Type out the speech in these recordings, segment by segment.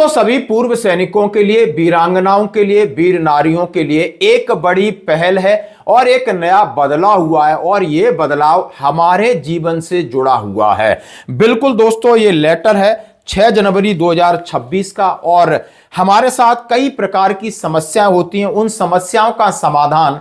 दोस्तों सभी पूर्व सैनिकों के लिए, वीरांगनाओं के लिए, वीर नारियों के लिए एक बड़ी पहल है और एक नया बदलाव हुआ है और यह बदलाव हमारे जीवन से जुड़ा हुआ है। बिल्कुल दोस्तों, ये लेटर है 6 जनवरी 2026 का और हमारे साथ कई प्रकार की समस्याएं होती हैं। उन समस्याओं का समाधान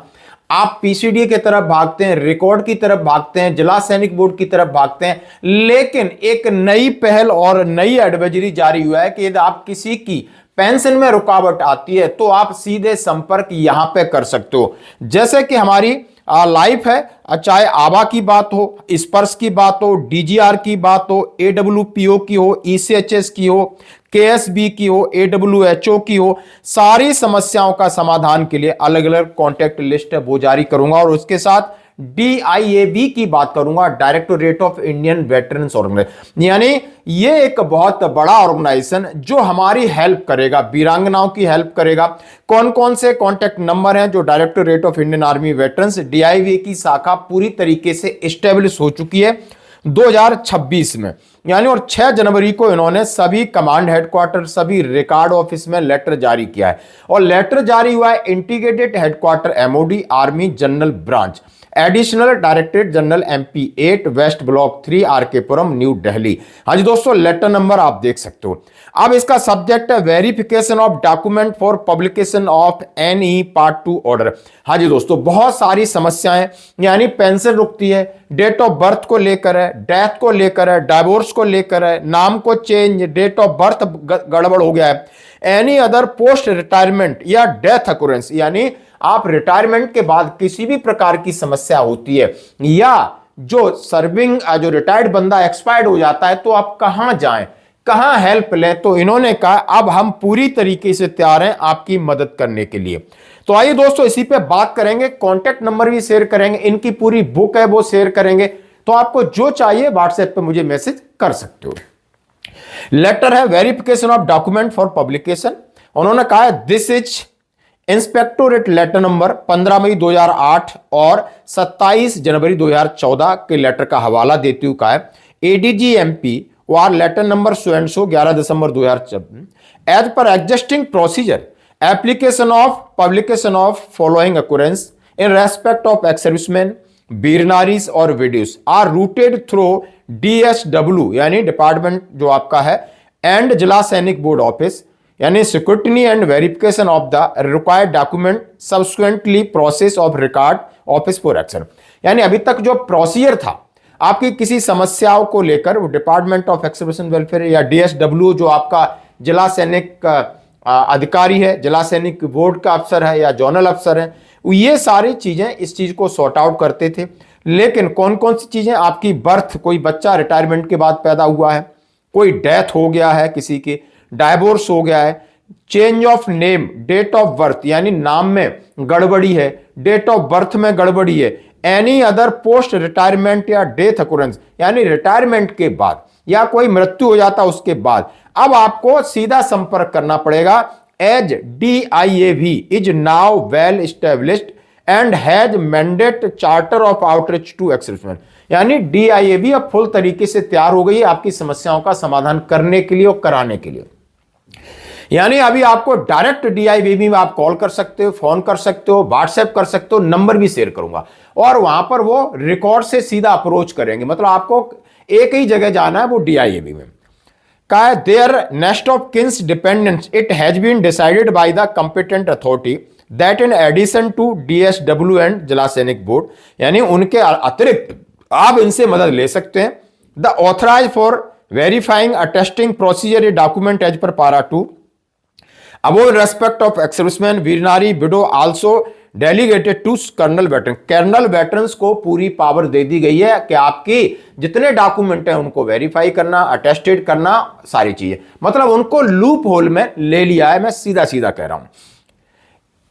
आप पीसीडी की तरफ भागते हैं, रिकॉर्ड की तरफ भागते हैं, जिला सैनिक बोर्ड की तरफ भागते हैं, लेकिन एक नई पहल और नई एडवाइजरी जारी हुआ है कि यदि आप किसी की पेंशन में रुकावट आती है तो आप सीधे संपर्क यहां पे कर सकते हो। जैसे कि हमारी लाइफ है, चाहे आभा की बात हो, स्पर्श की बात हो, डीजीआर की बात हो, एडब्ल्यूपीओ की हो, ईसीएचएस की हो, केएसबी की हो, एडब्ल्यूएचओ की हो, सारी समस्याओं का समाधान के लिए अलग अलग कॉन्टैक्ट लिस्ट वो जारी करूंगा और उसके साथ डीआईएबी की बात करूंगा, directorate of Indian veterans organisation. यानी ये एक बहुत बड़ा ऑर्गेनाइजेशन जो हमारी हेल्प करेगा, वीरांगनाओं की हेल्प करेगा। कौन कौन से कॉन्टैक्ट नंबर हैं जो directorate of Indian army veterans DIV की शाखा पूरी तरीके से एस्टेब्लिश हो चुकी है 2026 में, यानी और 6 जनवरी को इन्होंने सभी कमांड हेडक्वार्टर, सभी रिकॉर्ड ऑफिस में लेटर जारी किया है और लेटर जारी हुआ है integrated headquarter MOD army general branch, additional directorate general MP 8 west block 3 RK Puram new Delhi. हाँ जी दोस्तों, लेटर नंबर आप देख सकते हो। अब इसका सब्जेक्ट है verification of document for publication of NE part 2 order. हाँ जी दोस्तों, बहुत सारी समस्याएं, यानी पेंशन रुकती है, डेट ऑफ बर्थ को लेकर है, डेथ को लेकर है, डाइवोर्स को लेकर है, नाम को चेंज, डेट ऑफ बर्थ गड़बड़ हो गया है, एनी अदर पोस्ट रिटायरमेंट या डेथ अकुरेंस, यानी आप रिटायरमेंट के बाद किसी भी प्रकार की समस्या होती है या जो सर्विंग जो रिटायर्ड बंदा एक्सपायर्ड हो जाता है तो आप कहां जाएं, कहां हेल्प लें। तो इन्होंने कहा अब हम पूरी तरीके से तैयार हैं आपकी मदद करने के लिए। तो आइए दोस्तों इसी पे बात करेंगे, कॉन्टैक्ट नंबर भी शेयर करेंगे, इनकी पूरी बुक है वो शेयर करेंगे। तो आपको जो चाहिए व्हाट्सएप पे मुझे मैसेज कर सकते हो। लेटर है verification of document for publication. उन्होंने कहा है दिस इज इंस्पेक्टोरेट लेटर नंबर 15 मई 2008 और 27 जनवरी 2014 के लेटर का हवाला देते हुए कहा है ADG MP war letter number so and so 11 दिसंबर 2014 as per existing procedure application of publication of following occurrence in respect of ex serviceman, वीर नारीज और widows are routed through DSW यानी डिपार्टमेंट जो आपका है एंड जिला सैनिक बोर्ड ऑफिस, यानी security and verification of the required document subsequently process of record office for action. यानी अभी तक जो प्रोसीजर था आपकी किसी समस्याओं को लेकर वो डिपार्टमेंट ऑफ एक्सर्विसन वेलफेयर या डीएसडब्ल्यू जो आपका जिला सैनिक अधिकारी है, जिला सैनिक बोर्ड का अफसर है या जोनल अफसर है, ये सारी चीजें इस चीज को सॉर्ट आउट करते थे। लेकिन कौन कौन सी चीजें, आपकी बर्थ, कोई बच्चा रिटायरमेंट के बाद पैदा हुआ है, कोई डेथ हो गया है, किसी की डाइवोर्स हो गया है, change of name, date of birth यानी नाम में गड़बड़ी है, डेट ऑफ बर्थ में गड़बड़ी है, एनी अदर पोस्ट रिटायरमेंट या डेथ अकुरेंस यानी रिटायरमेंट के बाद या कोई मृत्यु हो जाता उसके बाद, अब आपको सीधा संपर्क करना पड़ेगा। As DIAV is now well established and has mandate charter of outreach to ex serviceman, यानी डीआईएवी अब फुल तरीके से तैयार हो गई है आपकी समस्याओं का समाधान करने के लिए और कराने के लिए। यानी अभी आपको डायरेक्ट डीआईवीबी में आप कॉल कर सकते हो, फोन कर सकते हो, व्हाट्सएप कर सकते हो, नंबर भी शेयर करूंगा और वहां पर वो रिकॉर्ड से सीधा अप्रोच करेंगे। मतलब आपको एक ही जगह जाना है, वो डीआईवीबी में। कहा है their next of kins dependents it has been decided by the competent authority that in addition to DSW and जिला सैनिक बोर्ड, यानी उनके अतिरिक्त आप इनसे मदद ले सकते हैं। The authorise for verifying attesting procedure document as per para 2 above respect of ex serviceman, veer nari, widow also delegated to colonel veteran. Colonel veterans को पूरी पावर दे दी गई है कि आपकी जितने डॉक्यूमेंट हैं उनको वेरीफाई करना, अटेस्टेड करना, सारी चीजें, मतलब उनको लूप होल में ले लिया है। मैं सीधा सीधा कह रहा हूं।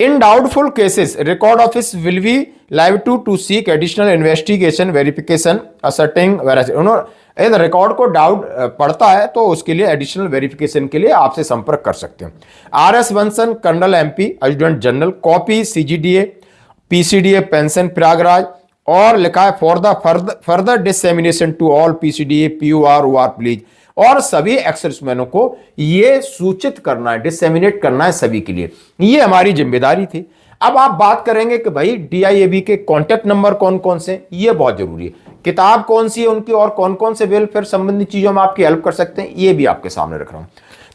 In doubtful cases, record office will be liable to seek additional investigation, verification, ascertaining veracity. यदि रिकॉर्ड को डाउट पड़ता है तो उसके लिए एडिशनल वेरिफिकेशन के लिए आपसे संपर्क कर सकते हैं। RS Banson, colonel MP, adjutant general, copy CGDA, PCDA pension Prayagraj, और लिखा है for the further dissemination to all PCDA, POR, OR please और सभी एक्सर्विसमैनों को यह सूचित करना है, डिसेमिनेट करना है सभी के लिए। ये हमारी जिम्मेदारी थी। अब आप बात करेंगे कि भाई DIAB के कांटेक्ट नंबर कौन कौन से, ये बहुत जरूरी है। किताब कौन सी है उनकी और कौन कौन से वेलफेयर संबंधी चीजों में आपकी हेल्प कर सकते हैं, ये भी आपके सामने रख रहा हूं।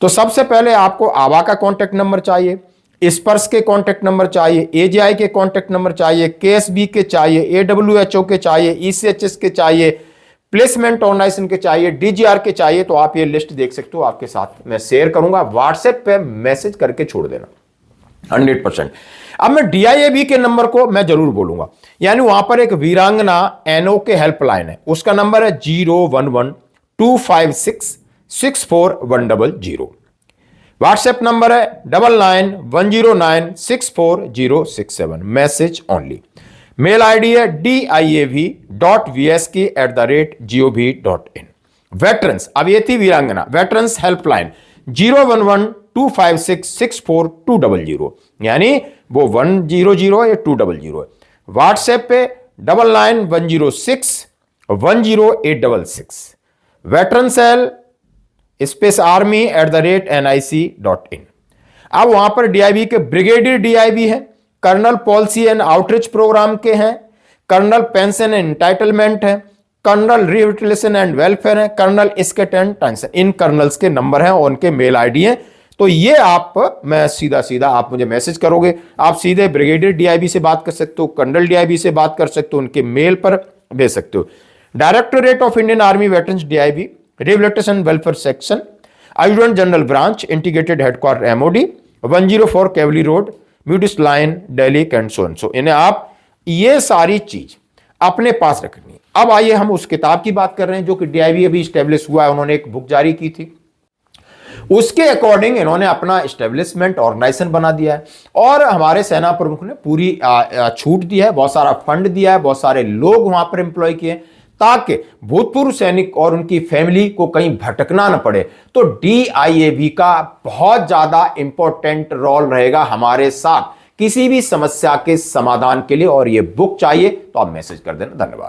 तो सबसे पहले आपको आभा का कांटेक्ट नंबर चाहिए, स्पर्श के कांटेक्ट नंबर चाहिए, AJI के कांटेक्ट नंबर चाहिए, KSB के चाहिए, AWHO के चाहिए, ECHS के चाहिए, प्लेसमेंट ऑर्गेनाइजेशन के चाहिए, DGR के चाहिए। तो आप ये लिस्ट देख सकते हो, आपके साथ मैं शेयर करूंगा, व्हाट्सएप पे मैसेज करके छोड़ देना 100%। अब मैं DIAB के नंबर को मैं जरूर बोलूंगा, यानी वहां पर एक वीरांगना NO के हेल्पलाइन है, उसका नंबर है 01125664100। व्हाट्सएप नंबर है 9910964067, मैसेज ओनली। मेल आईडी है diav.vsk@gov.in। वेटरन्स, अब ये थी वीरांगना, वेटरन्स हेल्पलाइन 01125664200, यानी वो 100 या 200 है। व्हाट्सएप पे 9910610866। Veteran cell space army@nic.in। अब वहां पर DIB के ब्रिगेडियर DIB है, colonel policy and outreach program के हैं, कर्नल पेंशन एंड एंटाइटलमेंट है, कर्नल रिहेबिलिटेशन एंड वेलफेयर है, कर्नल स्केट एंड टेंशन। इन कर्नल्स के नंबर हैं और उनके मेल आईडी हैं। तो ये आप, मैं सीधा आप मुझे मैसेज करोगे, आप सीधे ब्रिगेडियर DIB से बात कर सकते हो, कर्नल DIB से बात कर सकते हो, उनके मेल पर भेज सकते हो। Directorate of Indian army veterans DIB, rehabilitation welfare section, adjutant general branch, integrated headquarter MOD, 104 cavalry road, म्यूडिस line, Delhi, and so and so. इन्हें आप ये सारी चीज अपने पास रखनी है। अब आइए हम उस किताब की बात कर रहे हैं जो कि DIB अभी स्टेब्लिश हुआ है, उन्होंने एक बुक जारी की थी, उसके अकॉर्डिंग इन्होंने अपना एस्टेब्लिशमेंट ऑर्गेनाइजेशन बना दिया है और हमारे सेना प्रमुख ने पूरी छूट दी है, बहुत सारा फंड दिया है, बहुत सारे लोग वहां पर एम्प्लॉय किए ताकि भूतपूर्व सैनिक और उनकी फैमिली को कहीं भटकना न पड़े। तो DIAB का बहुत ज्यादा इंपॉर्टेंट रोल रहेगा हमारे साथ किसी भी समस्या के समाधान के लिए। और ये बुक चाहिए तो आप मैसेज कर देना। धन्यवाद।